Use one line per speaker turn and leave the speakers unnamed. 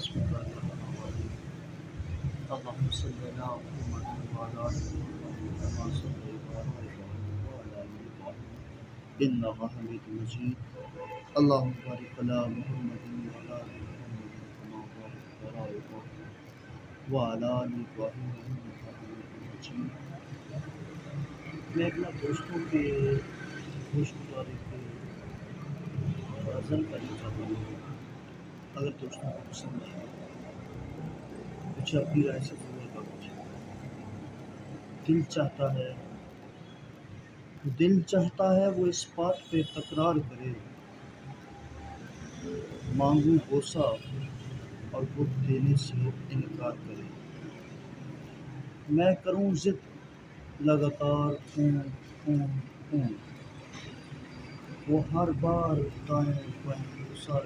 بسم الله الرحمن الرحيم اللهم صل على محمد وعلى آل محمد كما صليت على إبراهيم وعلى آل إبراهيم إنك حميد مجيد اللهم بارك على محمد وعلى آل محمد كما باركت على إبراهيم وعلى آل إبراهيم إنك حميد مجيد۔ میں اپنا دوستوں کے خوش گزاری پہ عزم کرنا چاہتا ہوں، اگر دوستوں کو پسند آئے کچھ اپنی رائے سے ضرور کرنا چاہیے۔ دل چاہتا ہے وہ اس بات پہ تکرار کرے، مانگوں بوسہ اور وہ دینے سے انکار کرے۔ میں کروں ضد لگاتار خون خون خون، وہ ہر بار دائیں بائیں گسار